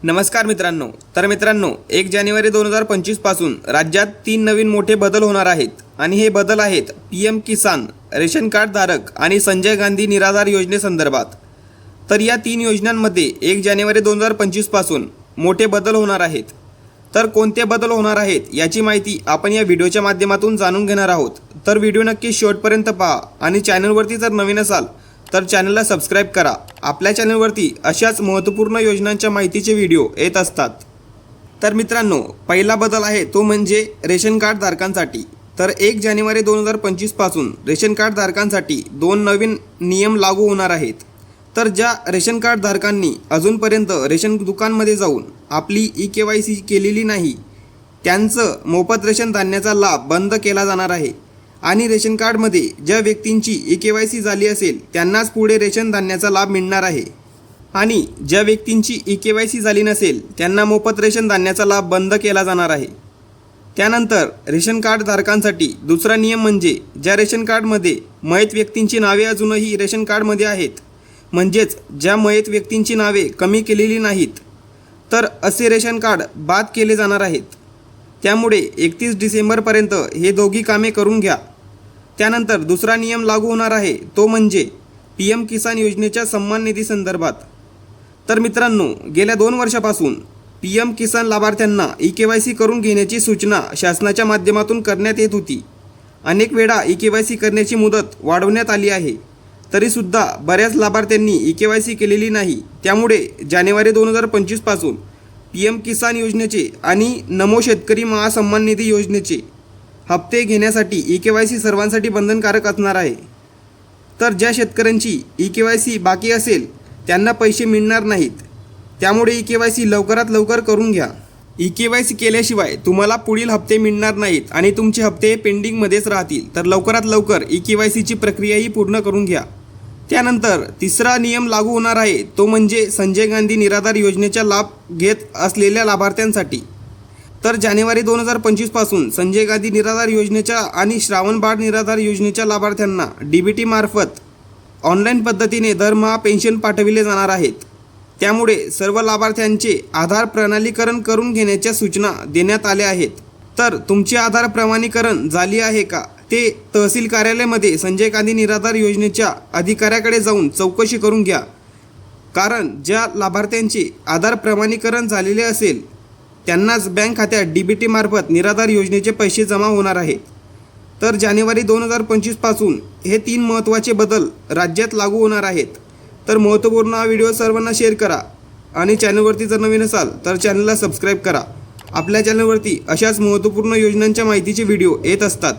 नमस्कार मित्रांनो. तर मित्रांनो 1 जानेवारी 2025 पासून राज्यात 3 नवीन मोठे बदल होणार आहेत आणि हे बदल आहेत PM किसान, रेशन कार्ड धारक आणि संजय गांधी निराधार योजनेसंदर्भात. तर या 3 योजनांमध्ये 1 जानेवारी 2025 पासून मोठे बदल होणार आहेत. तर कोणते बदल होणार आहेत याची माहिती आपण या व्हिडिओच्या माध्यमातून जाणून घेणार आहोत. तर व्हिडिओ नक्की शेवटपर्यंत पहा आणि चॅनलवरती जर नवीन असाल तर चॅनलला सबस्क्राईब करा. आपल्या चॅनलवरती अशाच महत्त्वपूर्ण योजनांच्या माहितीचे व्हिडिओ येत असतात. तर मित्रांनो पहिला बदल आहे तो म्हणजे रेशन कार्ड धारकांसाठी. तर 1 जानेवारी 2025 पासून रेशन कार्ड धारकांसाठी 2 नवीन नियम लागू होणार आहेत. तर ज्या रेशन कार्ड धारकांनी अजूनपर्यंत रेशन दुकानमध्ये जाऊन आपली EKYC केलेली नाही त्यांचं मोफत रेशन धान्याचा लाभ बंद केला जाणार आहे आणि रेशन कार्डमध्ये ज्या व्यक्तींची EKYC झाली असेल त्यांनाच पुढे रेशन धान्याचा लाभ मिळणार आहे आणि ज्या व्यक्तींची EKYC झाली नसेल त्यांना मोफत रेशन धान्याचा लाभ बंद केला जाणार आहे. त्यानंतर रेशन कार्ड धारकांसाठी दुसरा नियम म्हणजे ज्या रेशन कार्डमध्ये मयत व्यक्तींची नावे अजूनही रेशन कार्डमध्ये आहेत, म्हणजेच ज्या मयत व्यक्तींची नावे कमी केलेली नाहीत, तर असे रेशन कार्ड बाद केले जाणार आहेत. त्यामुळे 31 डिसेंबरपर्यंत हे दोघी कामे करून घ्या. त्यानंतर दुसरा नियम लागू होणार आहे तो म्हणजे PM किसान योजनेच्या सन्मान निधी संदर्भात. तर मित्रांनो गेल्या 2 वर्षापासून PM किसान लाभार्थ्यांना EKYC करून घेण्याची सूचना शासनाच्या माध्यमातून करण्यात येत होती. अनेक वेळा EKYC करण्याची मुदत वाढवण्यात आली आहे, तरीसुद्धा बऱ्याच लाभार्थ्यांनी EKYC केलेली नाही. त्यामुळे जानेवारी 2025 पासून PM किसान योजनेचे आणि नमो शेतकरी महासन्मान निधी योजनेचे हप्ते घेण्यासाठी EKYC सर्वांसाठी बंधनकारक असणार आहे. तर ज्या शेतकऱ्यांची EKYC बाकी असेल त्यांना पैसे मिळणार नाहीत. त्यामुळे EKYC लवकरात लवकर करून घ्या. EKYC केल्याशिवाय तुम्हाला पुढील हप्ते मिळणार नाहीत आणि तुमचे हप्ते पेंडिंगमध्येच राहतील. तर लवकरात लवकर EKYCची प्रक्रियाही पूर्ण करून घ्या. त्यानंतर तिसरा नियम लागू होणार आहे तो म्हणजे संजय गांधी निराधार योजनेचा लाभ घेत असलेल्या लाभार्थ्यांसाठी. तर जानेवारी 2025 पासून संजय गांधी निराधार योजनेच्या आणि श्रावण बाळ निराधार योजनेच्या लाभार्थ्यांना DBT मार्फत ऑनलाईन पद्धतीने दरमहा पेन्शन पाठविले जाणार आहेत. त्यामुळे सर्व लाभार्थ्यांचे आधार प्रणालीकरण करून घेण्याच्या सूचना देण्यात आल्या आहेत. तर तुमचे आधार प्रमाणीकरण झाली आहे का ते तहसील कार्यालयामध्ये संजय गांधी निराधार योजनेच्या अधिकाऱ्याकडे जाऊन चौकशी करून घ्या. कारण ज्या लाभार्थ्यांचे आधार प्रमाणीकरण झालेले असेल त्यांनाच बँक खात्यात DBT मार्फत निराधार योजनेचे पैसे जमा होणार आहेत. तर जानेवारी 2025 पासून हे 3 महत्त्वाचे बदल राज्यात लागू होणार आहेत. तर महत्त्वपूर्ण हा व्हिडिओ सर्वांना शेअर करा आणि चॅनलवरती जर नवीन असाल तर चॅनलला सबस्क्राईब करा. आपल्या चॅनलवरती अशाच महत्त्वपूर्ण योजनांच्या माहितीचे व्हिडिओ येत असतात.